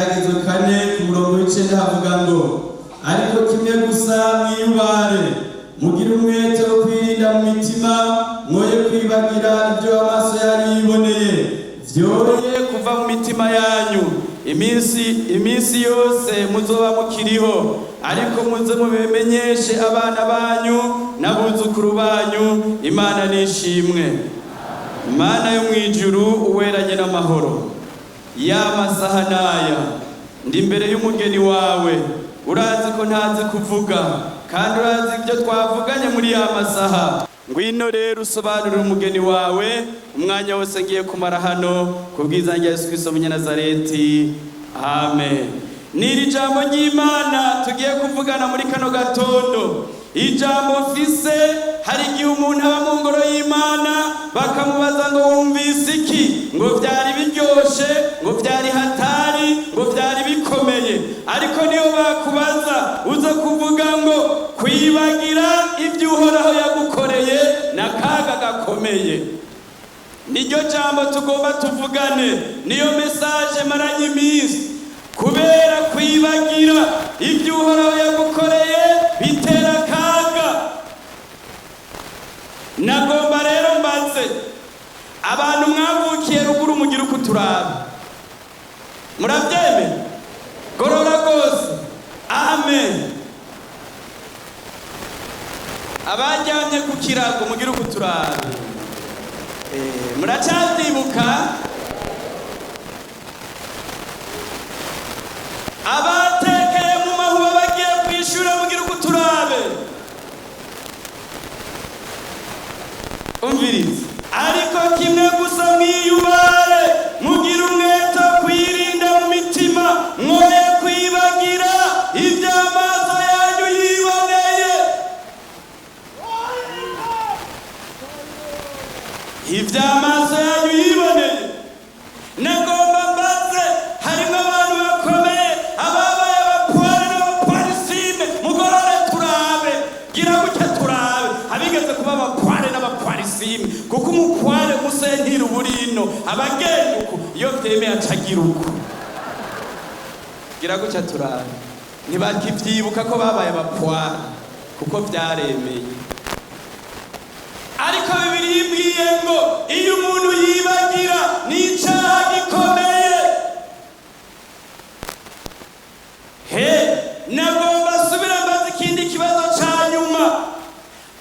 Ibyagezwe 4 ku murongo w'icenda havuga ngo ariko kimwe gusa mwiyubare mugire umwete wo kwirinda mu mitima mwoye kwibagira ibyo amaso yanyu yiboneye vyoye kuva mu mitima yanyu iminsi yose muzoba mukiriho ariko muze mubimenyeshe abana banyu n'abuzukuru banyu. Imana nishimwe. Imana yo mwijuru uweranye n'amahoro y'amasaha naya ndi imbere y'umugeni wawe urazi ko ntazi kuvuga kandi urazi ibyo twavuganye muri ya masaha. Ngwino rero usobanurire umugeni wawe umwanya wose ngiye kumara hano kubwiza rya Yesu Kristo Munyanazareti. Amen. Niri jambo ry'Imana tugiye kuvugana muri kano gatondo. Ijambo mfise hari igihe umuntu aba mu ngoro y'Imana bakamubaza ngo wumvise iki, ngo byari biryoshe, ngo byari hatari, ngo byari bikomeye. Ariko niyo bakubaza uza kuvuga ngo kwibagira ibyo Uhoraho yagukoreye n'akaga gakomeye. Niryo jambo tugomba tuvugane, niyo message maranye iminsi. Kubera kwibagira ibyo Uhoraho yagukoreye bitera akaga. Nagomba rero mbaze abantu mwavukiye ruguru mugira uko turaba, murabyemera? Gorora rwose. Amen. Abajyanye ku kirago mugira uko turaba, muracabyibuka? Abatekeye mu mahuba bagiye kwishura mugira uko turabe. Umviriza. Ariko kimwe gusa mwiyubare mugira umwete kwirinda mu mitima mwoye kwibagira ibyo amaso yanyu yiboneye. Ibyo amaso yanyu yiboneye. Nagomba mbaze harimo abantu bakomeye ababaye abapware n'abapwarisime mugorore turabe gira gutya turabe abigeze kuba abapware n'abapwarisime kuko umupware musentira uburino abagenda uko iyo byemeye acagira uko gira gutya turabe ntibakivyibuka ko babaye abapware kuko byaremeye. Ariko Bibiliya imbwiye ngo iyo umuntu yibagira n'icaha gikomeye. Nagomba subira mbaza ikindi kibazo ca nyuma.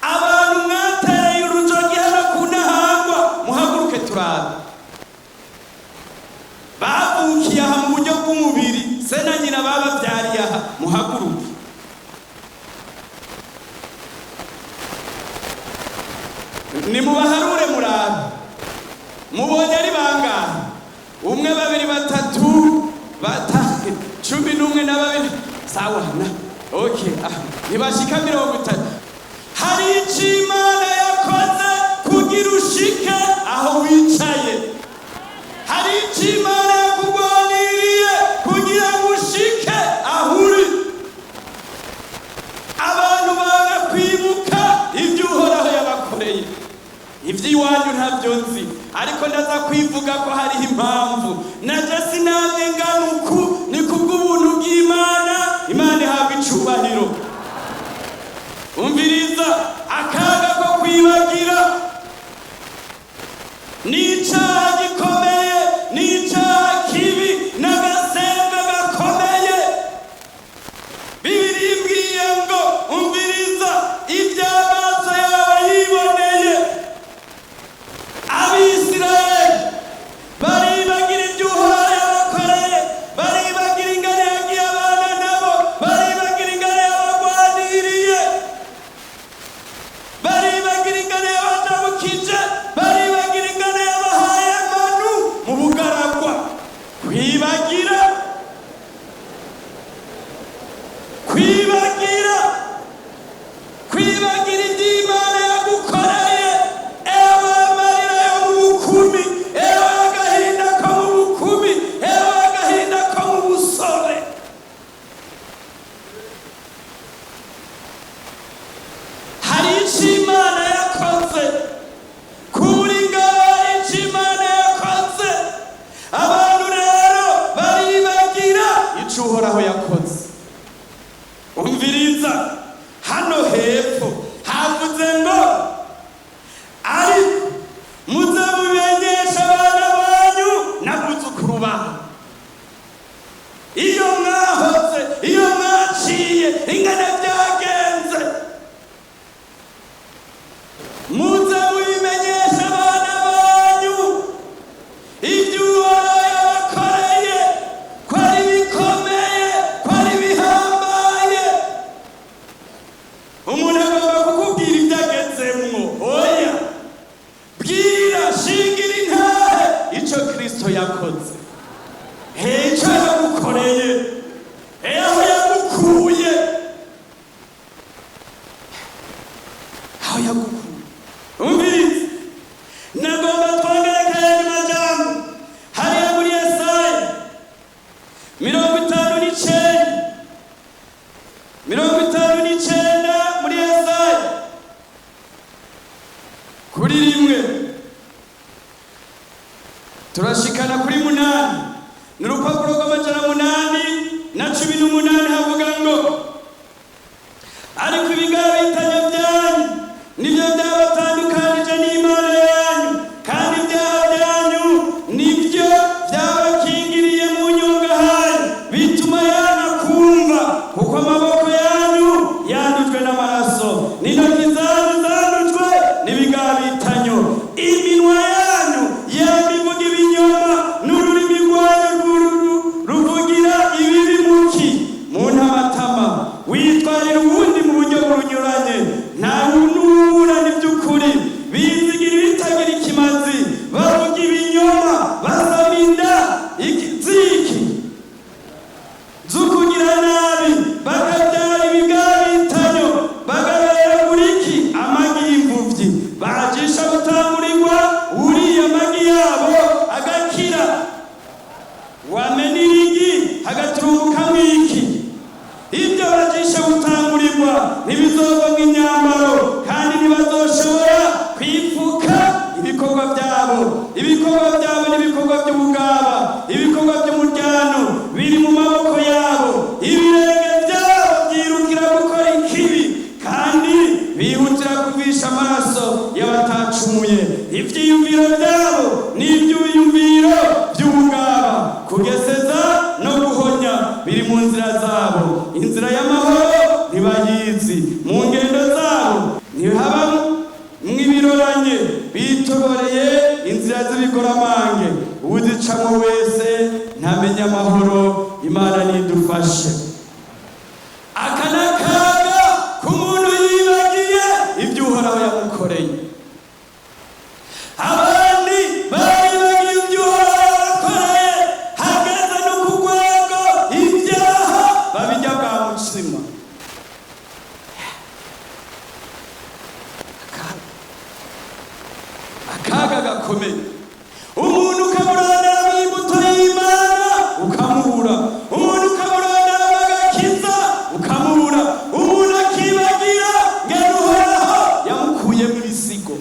Abantu mwatereye urujogi hano ku Ntahangwa muhaguruke turabe. Bavukiye aha mu buryo bw'umubiri se na nyina babavyariye aha muhaguruke. Nimubaharure murabe mubonye ari bangahe? 1 2 3 4 11 na 2 sawa na okay nibashika 30. Hari Imana yakoze kugira ushike aho wicaye. Hari Imana yakugwaniriye kugira ushike aho uri. Abantu banga kwibuka ibyo Uhoraho yabakoreye. Ivy'iwanyu ntabyo nzi ariko ndaza kwivuga ko hari impamvu naje sinamye nganuku ni kubw'ubuntu bw'Imana. Imana ihabwa icubahiro. Umviriza akaga ko kwibagira n'icaha gikomeye, n'icaha kibi n'agasembe gakomeye. Bibiliya imbwiye ngo umviriza ibyo amaso yawe yiboneye. Abisirayeli baribagira ibyo Uhoraho icyo uhoraho yakoze. Umviriza, hano hepfo havuze ngo ariko muzamumenyesha abana banyu n'abuzukuru banyu. Iyo mwahoze, iyo mwaciye ingana byagenze, muzamubimenyesha abana banyu ibyo uhoraho yabakoreye, ko ari bikomeye, ko ari bihambaye. Umuntu agomba kukubwira ibyagezemwo. Oya, bwira, shingira intahe icyo Kristo yakoze, icyo yagukoreye, aho yagukuye, aho yagukuye. Umvise, nagomba twongere kayandi majambo hariya muri Yesaya 59 muri Yesaya kuri 1 turashikana kuri 8. Ni urupapuro rw'818 havuga ngo ariko ibigabitanyo byanyu nibyo byabatandukanije n'Imana yanyu, kandi ibyaha byanyu nibyo byabakingiriye mu nyonga hayo, bituma yana kumva, kuko amaboko yanyu yandujwe n'amaraso, n'intoki zanyu zandujwe n'ibigabitanyo, iminwa yanyu yabivuga ibinyoma, n'ururimi rwanyu ruvugira ibibi muki mu ntamatama, witwarira uwundi mu buryo bunyuranye, ntawe n'uburana iby'ukuri, bizigira ibitagira ikimazi, bavuga ibinyoma, basaba inda ziki z'ukugira nabi, bakabyara ibigabitanyo, bagabera buri iki amagi y'imfuvyi, bajisha gutangurirwa uriya magi yabo agakira, wamena irigi hagaturumbukamwo iki. Ibyo bajisha gutangurirwa ntibizovamwo imyambaro, kandi ntibazoshobora kwifuka ibikorwa byabo. Ibikorwa byabo n'ibikorwa by'ubugaba, ibikorwa by'umuryano biri mu maboko yabo. Ibirenge byabo byirukira gukora ikibi, kandi bihutira kuvisha amaraso y'abatacumuye. Ivyiyumviro byabo n'iby'ubiyumviro by'ubugaba, kugeseza no guhonya biri mu nzira zabo. Inzira y'amahoro ntibayizi, mu ngendo zabo ntihabamo mw'ibiroranye, bitoboreye inzira z'ibigoramange, uzicamo wese ntamenya amahoro. Imana nidufashe. Aka n'akaga k'umuntu yibagiye ibyo uhoraho yamukoreye. Abandi baribagiye ibyo uhoraho yabakoreye, hageze no ku rwego ibyaha babijya bwa mutsima. Akaga gakomeye. Umuntu ukamurondera mu imbuto y'Imana ukamubura, umuntu ukamurondera mu gakiza ukamubura, umuntu akibagira ngene uhoraho yamukuyemo ibisigo,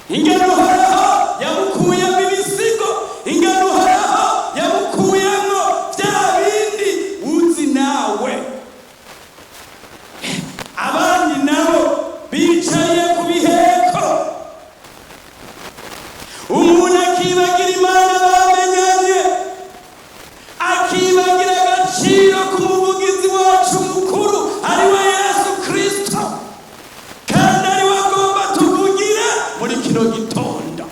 ingene uhoraho yamukuyemo ibisigo, ingene uhoraho yamukuyemo bya bindi uzi nawe. Abandi nabo bicaye ku biheko, umuntu akibagira Imana bamenyanye, akibagira agaciro k'umuvugizi wacu mukuru ariwe Yesu Kristo, kandi ariwe agomba tuvugira muri kino gitondo.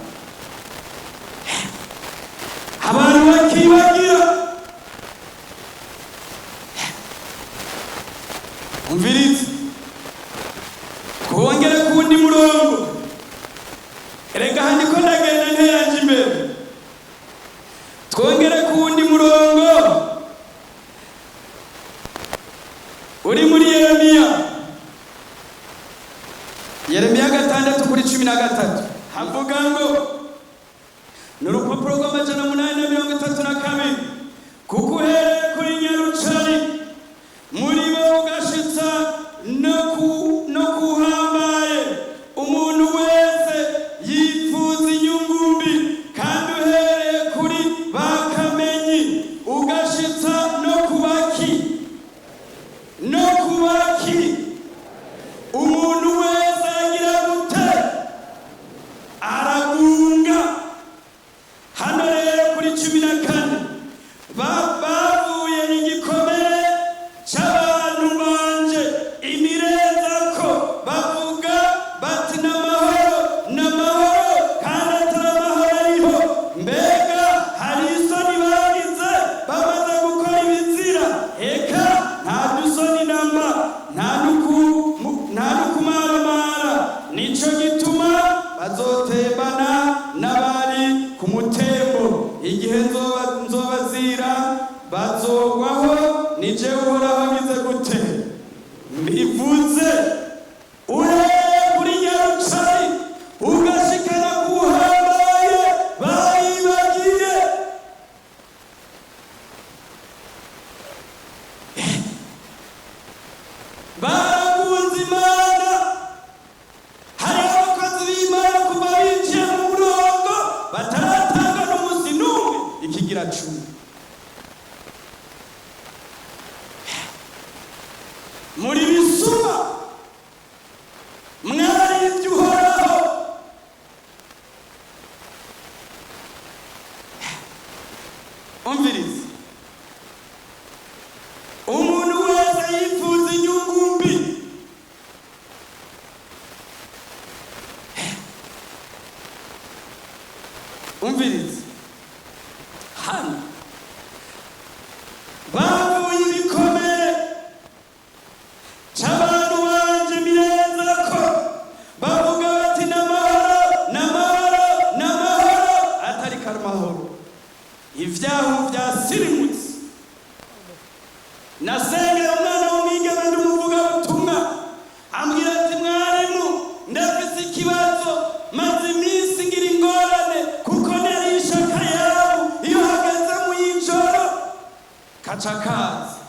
Abantu bakibagira. Umviriza, twongere ku wundi murongo. Erega handiko ndagenda nteraje imbere. Twongere ku wundi murongo uri muri Yeremiya 6:13 havuga ngo ni urupapuro rw'832, kuko uhereye kuri Nyarucari muri bo ugashitsa bamenya bazogwaho nije uhoraho ngize gute mbivuze. Ureye kuri Nyarucari ugashikana kuhambaye bayibagiye. Barakunze Imana. Hari abakozi b'Imana kuva binjiye mu murongo bataratanga n'umunsi n'umwe ikigira cumi. Muri bisuma mwarivye uhoraho. Umviriza, umuntu wese yifuza inyungu mbi umviriza hano bavuye ibikomere c'abantu banje mireza ko bavuga bati n'amahoro n'amahoro n'amahoro atari karamahoro. Ivyahu vyasirimutse. Nasengera umwana w'umwigeme ndumuvuga butumwa ambwira ati mwarimu ndafise ikibazo maze iminsi ngira ingorane kuko narisha akayabu iyo hageze mu y'ijoro kaca kaza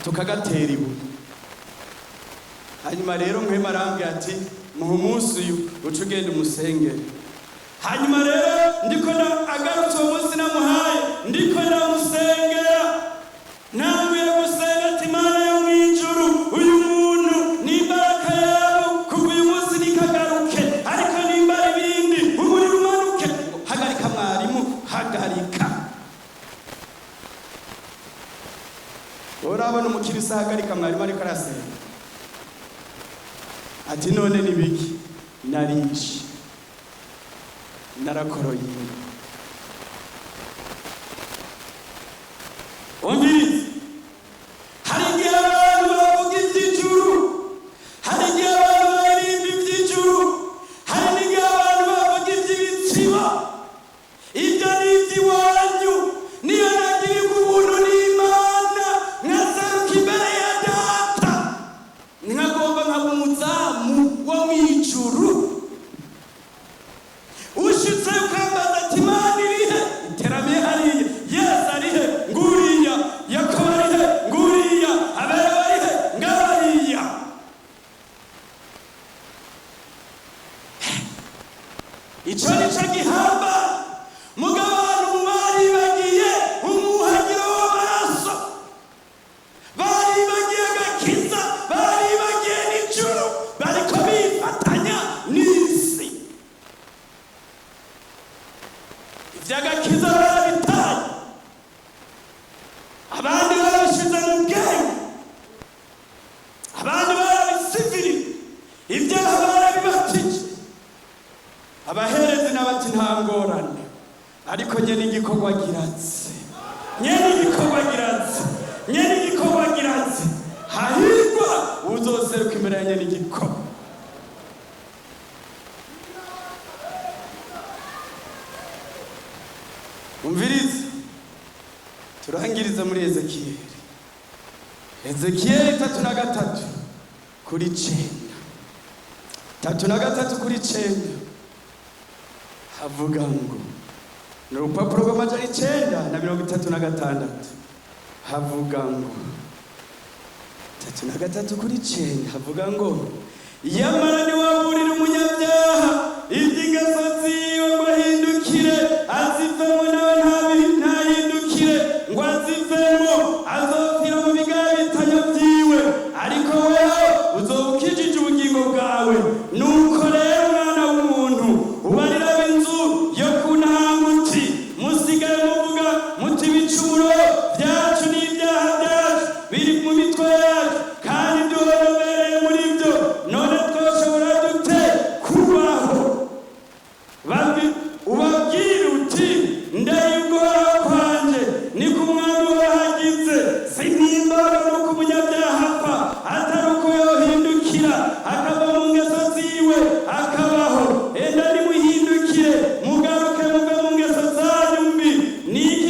tukagatera ibuye. Hanyuma rero mwema arambwira ati muha umunsi uyu uca ugenda umusengere. Hanyuma rero ndiko agarutse uwo munsi namuhaye ndiko ndamusengera ntanguye gusenga ati Mana yo mw'ijuru uyu muntu nimba akayabu kuva uyu munsi nikagaruke ariko nimba ibindi umuriro umanuke. Hagarika mwarimu hagarika. Urabona umukirisa hagarika mwarimu ariko arasenga ati none nibiki narishe narakoroye. Umviriza, hari igihe abantu bavuga iby'ijuru, hari igihe abantu baririmba iby'ijuru, hari n'igihe abantu bavuga iby'ibitsiba. Ibyo ni iby'iwanyu. Niyo nagirirwa ubuntu n'Imana nkaseruka imbere ya Data nkagomba nkaba umuzamu wo mw'ijuru. Ushitse ukambaza ati Imana irihe? Iteramiye hariya. Yesu arihe? Nguriya. Yakobo arihe? Nguriya. Abera barihe? Ngariya. Ico nico gihamba. Mugabo abantu baribagiye umuhagiro w'amaraso, baribagiye agakiza, baribagiye n'ijuru, bariko bifatanya n'isi. Ivy'agakiza barabitaye, abandi barabishize mu bwenge, abandi barabisiviri, ibyaha barabibatije. Abaherezi n'abati nta ngorane, ariko nyene igikorwa giratse, nyene igikorwa giratse, nyene igikorwa giratse. Hahirwa uzoseruka imbere ya nyene igikorwa. Umviriza, turangiriza muri Ezekiyeli. Ezekiyeli 3:3 kuri 9. 3:3 kuri 9 havuga ngo ni urupapuro rw'amajana 936 havuga ngo 3:3 kuri 9 havuga ngo yamara ntiwaburira umunyabyaha iby'ingeso ziwe ngo ahindukire azivemo nawe ntahindukire ngo azivemo azopfira mu bigabitanyo byiwe ariko weho uzoba ukijije ubugingo bwawe. Nuko rero mwana w'umuntu ubarira ab'inzu yo kunama uti musigaye muvuga muti ibicumuro byacu n'ibyaha byacu biri mu mitwe yacu kandi duhoromereye muri byo. None twoshobora dute kubaho? Ubabwire uti ndayigora kwanje ni ku mwami wahagize sinimbaga nuko umunyabyaha apfa atari uko yohindukira akava mu ngeso ziwe akabaho. Enda nimuhindukire mugaruke muve mu ngeso zanyu mbi. Niki